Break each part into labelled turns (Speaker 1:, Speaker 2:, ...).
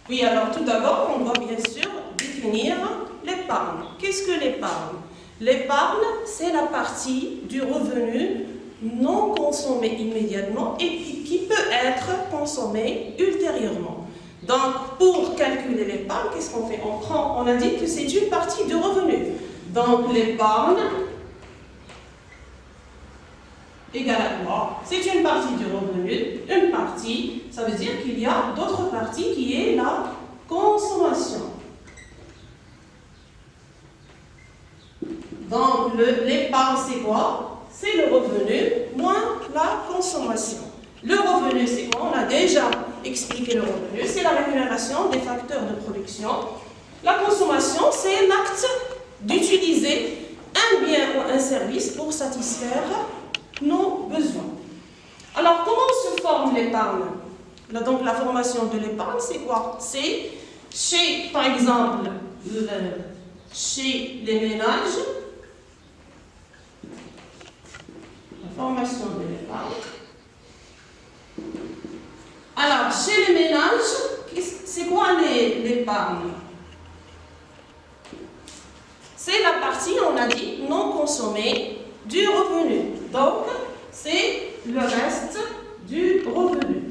Speaker 1: Oui, alors tout d'abord, on doit bien sûr définir l'épargne. Qu'est-ce que l'épargne? L'épargne, c'est la partie du revenu non consommé immédiatement et qui peut être consommé ultérieurement. Donc, pour calculer l'épargne, qu'est-ce qu'on fait? On a dit que c'est une partie du revenu. Donc, l'épargne égale à quoi? C'est une partie du revenu. Une partie, ça veut dire qu'il y a d'autre partie qui est la consommation. Donc, l'épargne, c'est quoi? C'est le revenu moins la consommation. Le revenu, c'est quoi? On a déjà expliqué le revenu. C'est la rémunération des facteurs de production. La consommation, c'est l'acte d'utiliser un bien ou un service pour satisfaire nos besoins. Alors, comment se forme l'épargne? Donc, la formation de l'épargne, c'est quoi? C'est chez, par exemple, chez les ménages, la formation de l'épargne. Alors, chez les ménages, c'est quoi l'épargne? C'est la partie, on a dit, non consommée du revenu. Donc, c'est le reste du revenu.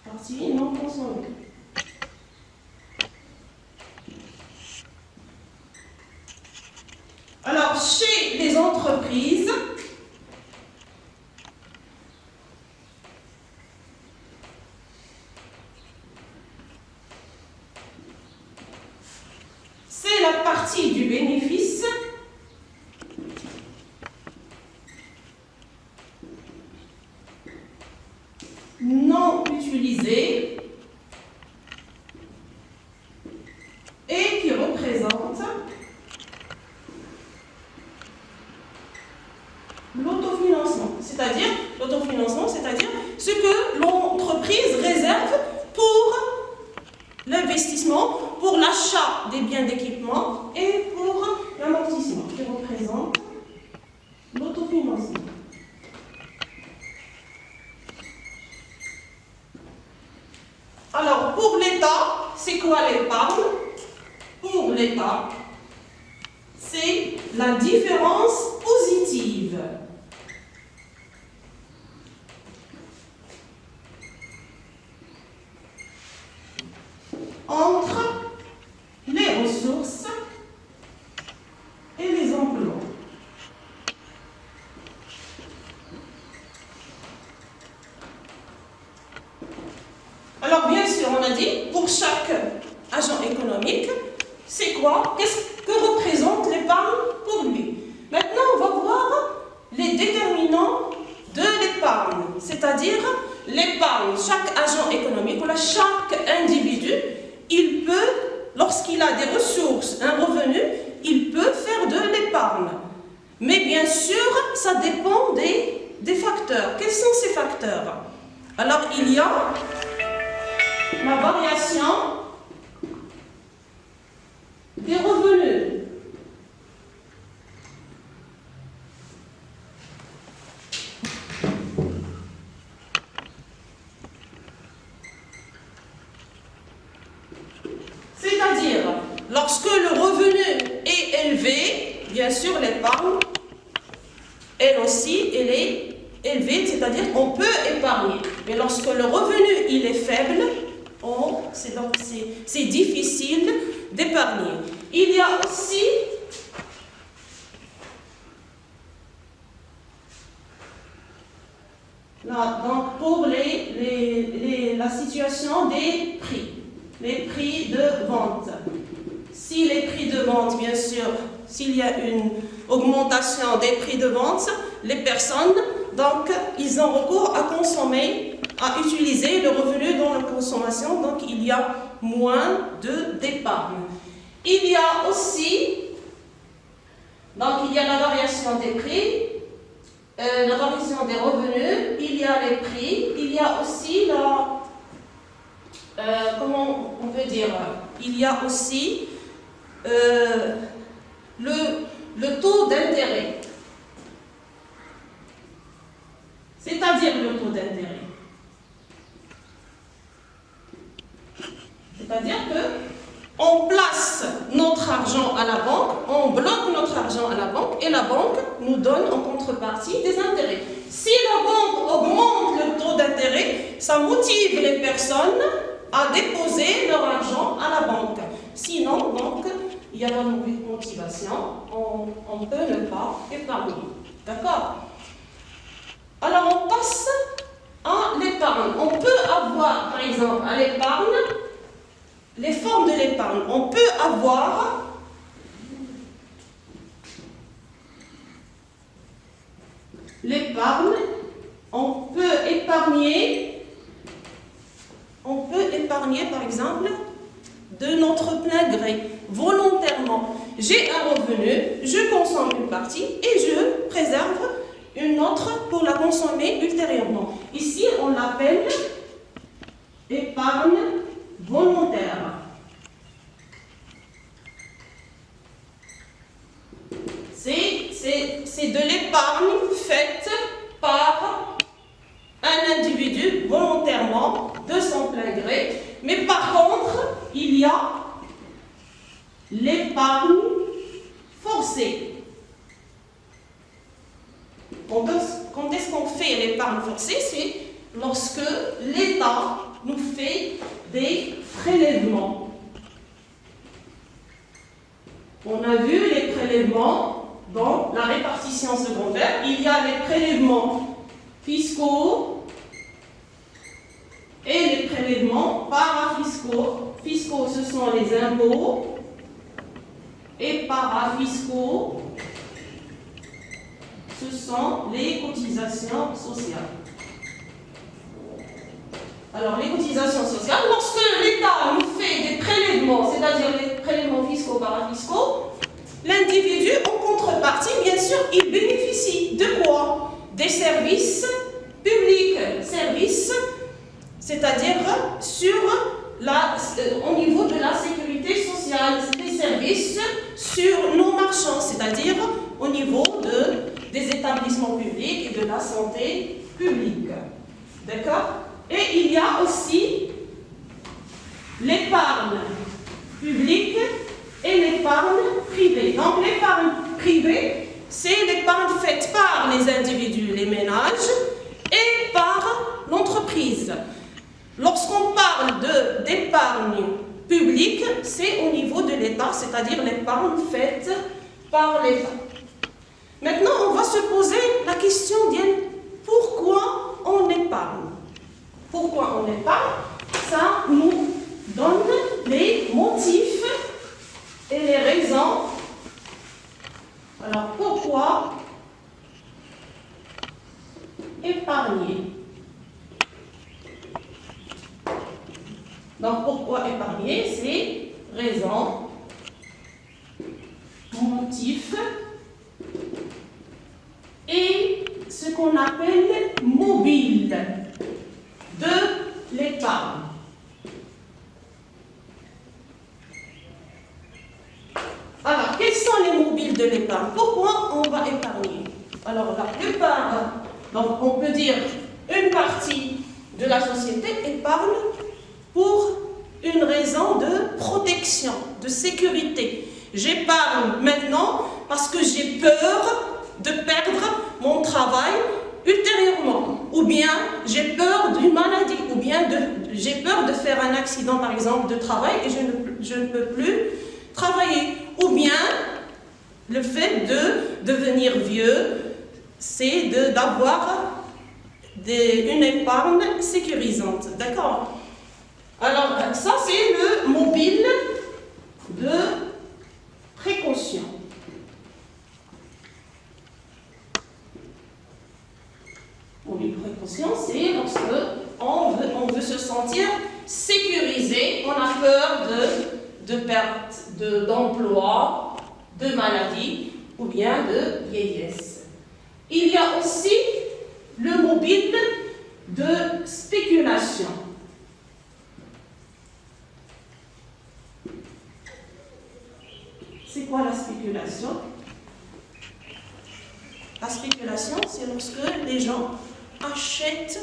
Speaker 1: Partie non consommée. Alors, chez les entreprises, c'est la partie du bénéfice non utilisée et qui représente l'autofinancement. C'est-à-dire ce que l'entreprise réserve pour l'investissement, pour l'achat des biens d'équipement et pour l'amortissement, qui représente l'autofinancement. Alors, pour l'État, c'est quoi l'épargne? Pour l'État, c'est la différence positive entre les ressources et les emplois. Alors bien sûr, on a dit, pour chaque agent économique, c'est quoi? Qu'est-ce que représente l'épargne pour lui? Maintenant, on va voir les déterminants de l'épargne, c'est-à-dire l'épargne. Chaque agent économique ou chaque individu, il peut, lorsqu'il a des ressources, un revenu, il peut faire de l'épargne. Mais bien sûr, ça dépend des facteurs. Quels sont ces facteurs? Alors, il y a la variation des revenus. C'est-à-dire, lorsque le revenu est élevé, bien sûr, l'épargne, elle aussi, elle est élevée, c'est-à-dire qu'on peut épargner. Mais lorsque le revenu il est faible, c'est difficile d'épargner. Il y a aussi là, donc pour la situation des prix, les prix de vente. Si les prix de vente, bien sûr, s'il y a une augmentation des prix de vente, les personnes, donc, ils ont recours à consommer, à utiliser le revenu dans la consommation, donc il y a moins d'épargne. Il y a aussi, donc il y a la variation des prix, la variation des revenus, il y a les prix, il y a aussi comment on peut dire, il y a aussi le taux d'intérêt. C'est-à-dire le taux d'intérêt. C'est-à-dire qu'on place notre argent à la banque, on bloque notre argent à la banque et la banque nous donne en contrepartie des intérêts. Si la banque augmente le taux d'intérêt, ça motive les personnes à déposer leur argent à la banque. Sinon, donc, il y a la motivation, on peut ne pas épargner. D'accord? Alors, on passe à l'épargne. On peut avoir, par exemple, à l'épargne, les formes de l'épargne. On peut avoir l'épargne, on peut épargner, par exemple, de notre plein gré, volontairement. J'ai un revenu, je consomme une partie et je préserve une autre pour la consommer ultérieurement. Ici, on l'appelle épargne volontaire. C'est de l'épargne faite par un individu volontairement, de son plein gré. Mais par contre, il y a l'épargne forcée. Quand est-ce qu'on fait l'épargne forcée? C'est lorsque l'État nous fait des prélèvements. On a vu les prélèvements dans la répartition secondaire. Il y a les prélèvements fiscaux et les prélèvements parafiscaux. Fiscaux, ce sont les impôts, et parafiscaux, ce sont les cotisations sociales. Alors, les cotisations sociales, lorsque l'État nous fait des prélèvements, c'est-à-dire les prélèvements fiscaux, parafiscaux, l'individu, en contrepartie, bien sûr, il bénéficie de quoi? Des services publics, services, c'est-à-dire au niveau de la sécurité sociale, des services sur nos marchands, c'est-à-dire au niveau des établissements publics et de la santé publique. D'accord? Et il y a aussi l'épargne publique et l'épargne privée. Donc l'épargne privée, c'est l'épargne faite par les individus, les ménages, et par l'entreprise. Lorsqu'on parle d'épargne publique, c'est au niveau de l'État, c'est-à-dire l'épargne faite par l'État. Maintenant, on va se poser la question, Diane, pourquoi on épargne? Pourquoi on épargne? Ça nous donne les motifs et les raisons. Alors, pourquoi épargner? Donc, pourquoi épargner? C'est raison, motif et ce qu'on appelle mobile de l'épargne. Alors, quels sont les mobiles de l'épargne? Pourquoi on va épargner? Alors, la plupart, donc on peut dire une partie de la société épargne pour une raison de protection, de sécurité. J'épargne maintenant parce que j'ai peur de perdre mon travail ultérieurement, ou bien j'ai peur d'une maladie, ou bien j'ai peur de faire un accident par exemple de travail et je ne peux plus travailler, ou bien le fait de devenir vieux, c'est d'avoir une épargne sécurisante, d'accord? Alors ça c'est le mobile de précaution. Mobile de précaution, c'est lorsque on veut se sentir sécurisé, on a peur de perte d'emploi, de maladie ou bien de vieillesse. Il y a aussi le mobile de spéculation. quoi la spéculation? La spéculation, c'est lorsque les gens achètent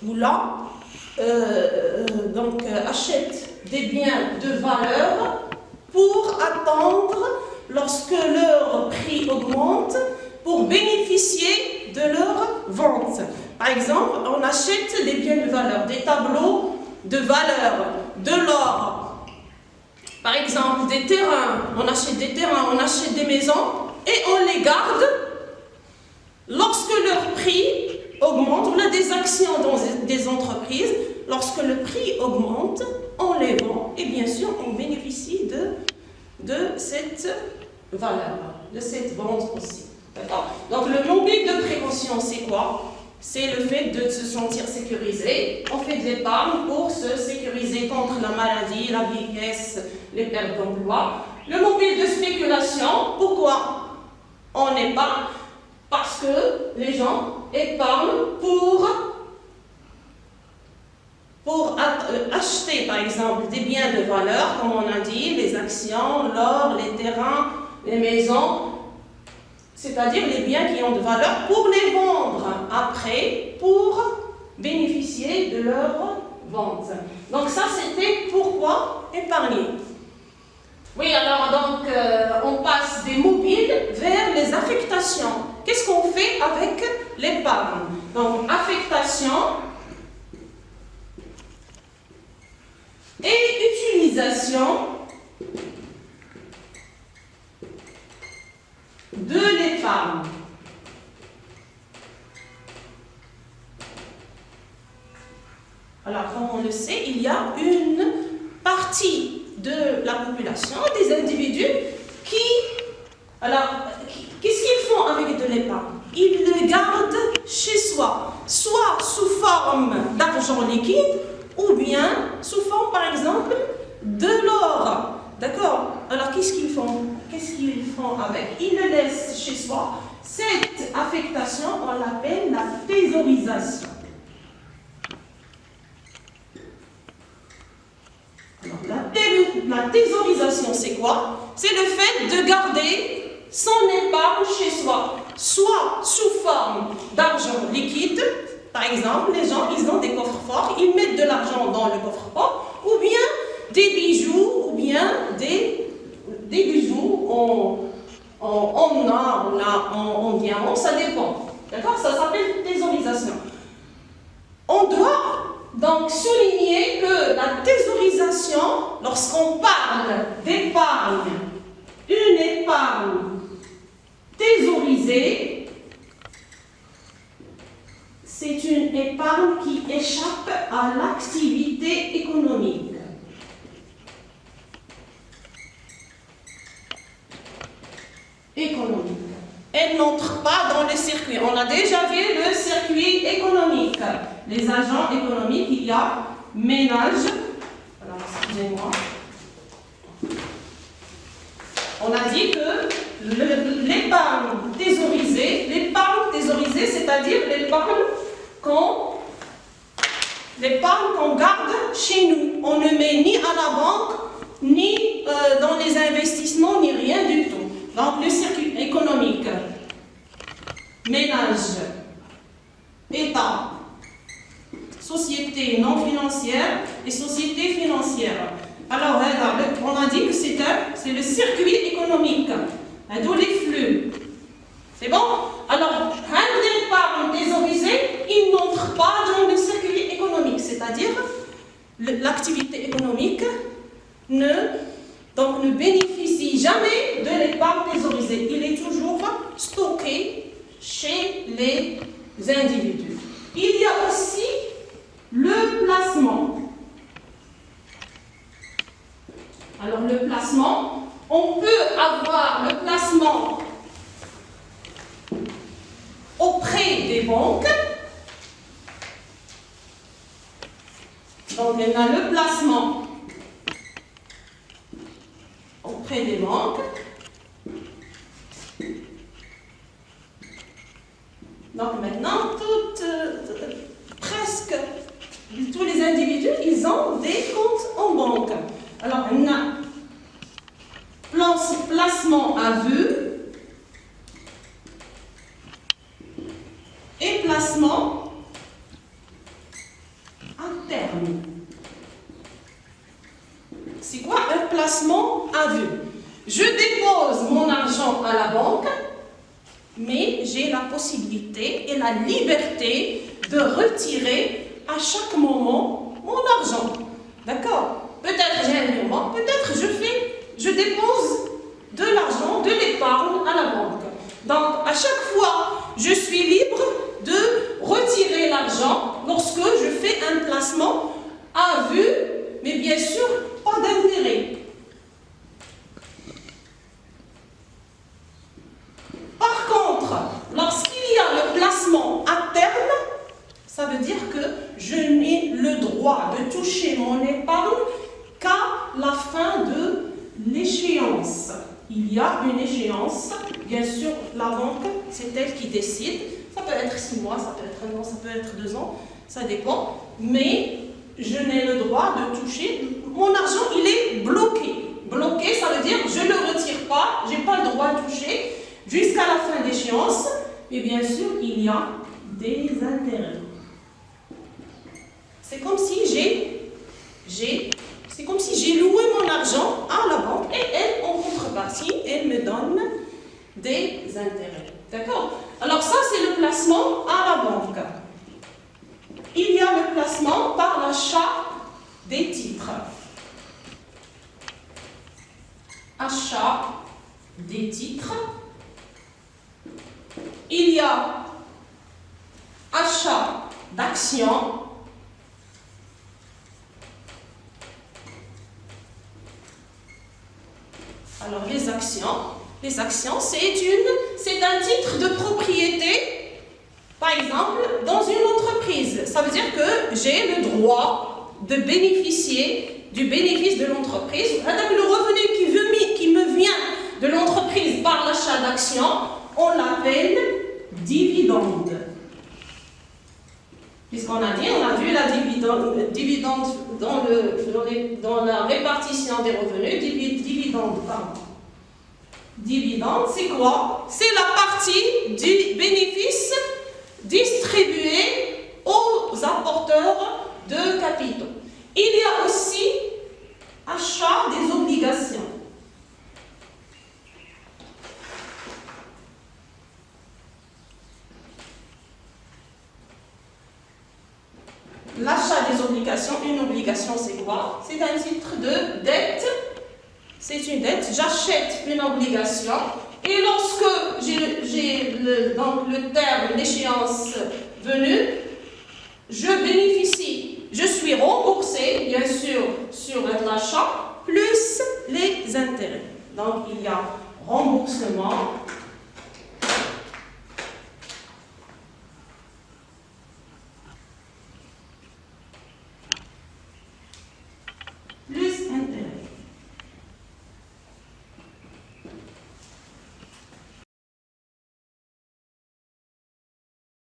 Speaker 1: ou là, achètent des biens de valeur pour attendre lorsque leur prix augmente pour bénéficier de leur vente. Par exemple, on achète des biens de valeur, des tableaux de valeur, de l'or. Par exemple, des terrains, on achète des terrains, on achète des maisons et on les garde lorsque leur prix augmente. On a des actions dans des entreprises, lorsque le prix augmente, on les vend et bien sûr on bénéficie de cette valeur, de cette vente aussi. Donc le mobile de précaution, c'est quoi? C'est le fait de se sentir sécurisé. On fait de l'épargne pour se sécuriser contre la maladie, la vieillesse, les pertes d'emploi. Le mobile de spéculation, pourquoi on épargne? Parce que les gens épargnent pour acheter, par exemple, des biens de valeur, comme on a dit, les actions, l'or, les terrains, les maisons, c'est-à-dire les biens qui ont de valeur, pour les vendre après, pour bénéficier de leur vente. Donc ça, c'était pourquoi épargner. Oui, alors donc, on passe des mobiles vers les affectations. Qu'est-ce qu'on fait avec l'épargne? Donc, affectation et utilisation de l'épargne. Alors, comme on le sait, il y a une partie de la population, des individus qui... Alors, qu'est-ce qu'ils font avec de l'épargne? Ils le gardent chez soi, soit sous forme d'argent liquide, ou bien sous forme, par exemple, de l'or. D'accord? Alors, qu'est-ce qu'ils font? Qu'est-ce qu'ils font avec? Ils le laissent chez soi. Cette affectation, on l'appelle la thésaurisation. Alors, la thésaurisation, c'est quoi? C'est le fait de garder son épargne chez soi, soit sous forme d'argent liquide. Par exemple, les gens, ils ont des coffres forts, ils mettent de l'argent dans le coffre-fort, ou bien des bijoux, ou bien des bijoux en or, en diamant, ça dépend. D'accord? Ça s'appelle thésaurisation. On doit donc souligner que la thésaurisation, lorsqu'on parle d'épargne, une épargne thésaurisée, c'est une épargne qui échappe à l'activité économique. Elle n'entre pas dans le circuit. On a déjà vu le circuit économique. Les agents économiques, il y a ménage. Alors, excusez-moi. On a dit que l'épargne thésaurisée, c'est-à-dire l'épargne qu'on garde chez nous. On ne met ni à la banque, ni dans les investissements, ni rien du tout. Donc, le circuit économique, ménage, État, société non financière et société financière. Alors, on a dit que c'est le circuit économique, d'où les flux. C'est bon? Alors, l'épargne thésaurisée, il n'entre pas dans le circuit économique, c'est-à-dire l'activité économique ne bénéficie jamais de l'épargne thésaurisée. Il est toujours stocké chez les individus. Il y a aussi le placement. Alors, le placement, on peut avoir le placement auprès des banques. Donc, il y a le placement auprès des banques. Donc maintenant, presque tous les individus, ils ont des comptes en banque. Alors, on a plan échéance placement à vue et placement à terme. C'est quoi un placement à vue? Je dépose mon argent à la banque, mais j'ai la possibilité et la liberté de retirer à chaque moment mon argent. D'accord? Peut-être j'ai un virement, peut-être je dépose de l'argent, de l'épargne à la banque. Donc, à chaque fois, je suis libre de retirer l'argent lorsque je fais un placement à vue, mais bien sûr, pas d'intérêt. Par contre, lorsqu'il y a le placement à terme, ça veut dire que je n'ai le droit de toucher mon épargne qu'à la fin de l'échéance. Il y a une échéance, bien sûr, la banque, c'est elle qui décide. Ça peut être 6 mois, ça peut être 1 an, ça peut être 2 ans, ça dépend. Mais je n'ai le droit de toucher, mon argent, il est bloqué. Bloqué, ça veut dire je ne le retire pas, je n'ai pas le droit de toucher jusqu'à la fin d'échéance. Et bien sûr, il y a des intérêts. C'est comme si j'ai loué mon argent à la banque et elle, en contrepartie, elle me donne des intérêts. D'accord? Alors ça, c'est le placement à la banque. Il y a le placement par l'achat des titres. Achat des titres. Il y a achat d'actions. Alors, les actions, c'est un titre de propriété, par exemple, dans une entreprise. Ça veut dire que j'ai le droit de bénéficier du bénéfice de l'entreprise. Le revenu qui me vient de l'entreprise par l'achat d'actions, on l'appelle dividende. Puisqu'on a vu la dividende dans la répartition des revenus, dividende, pardon. Dividende, c'est quoi? C'est la partie du bénéfice distribué aux apporteurs de capitaux. Il y a aussi achat des obligations. L'achat des obligations, une obligation c'est quoi? C'est un titre de dette, c'est une dette, j'achète une obligation et lorsque j'ai le terme, l'échéance venue,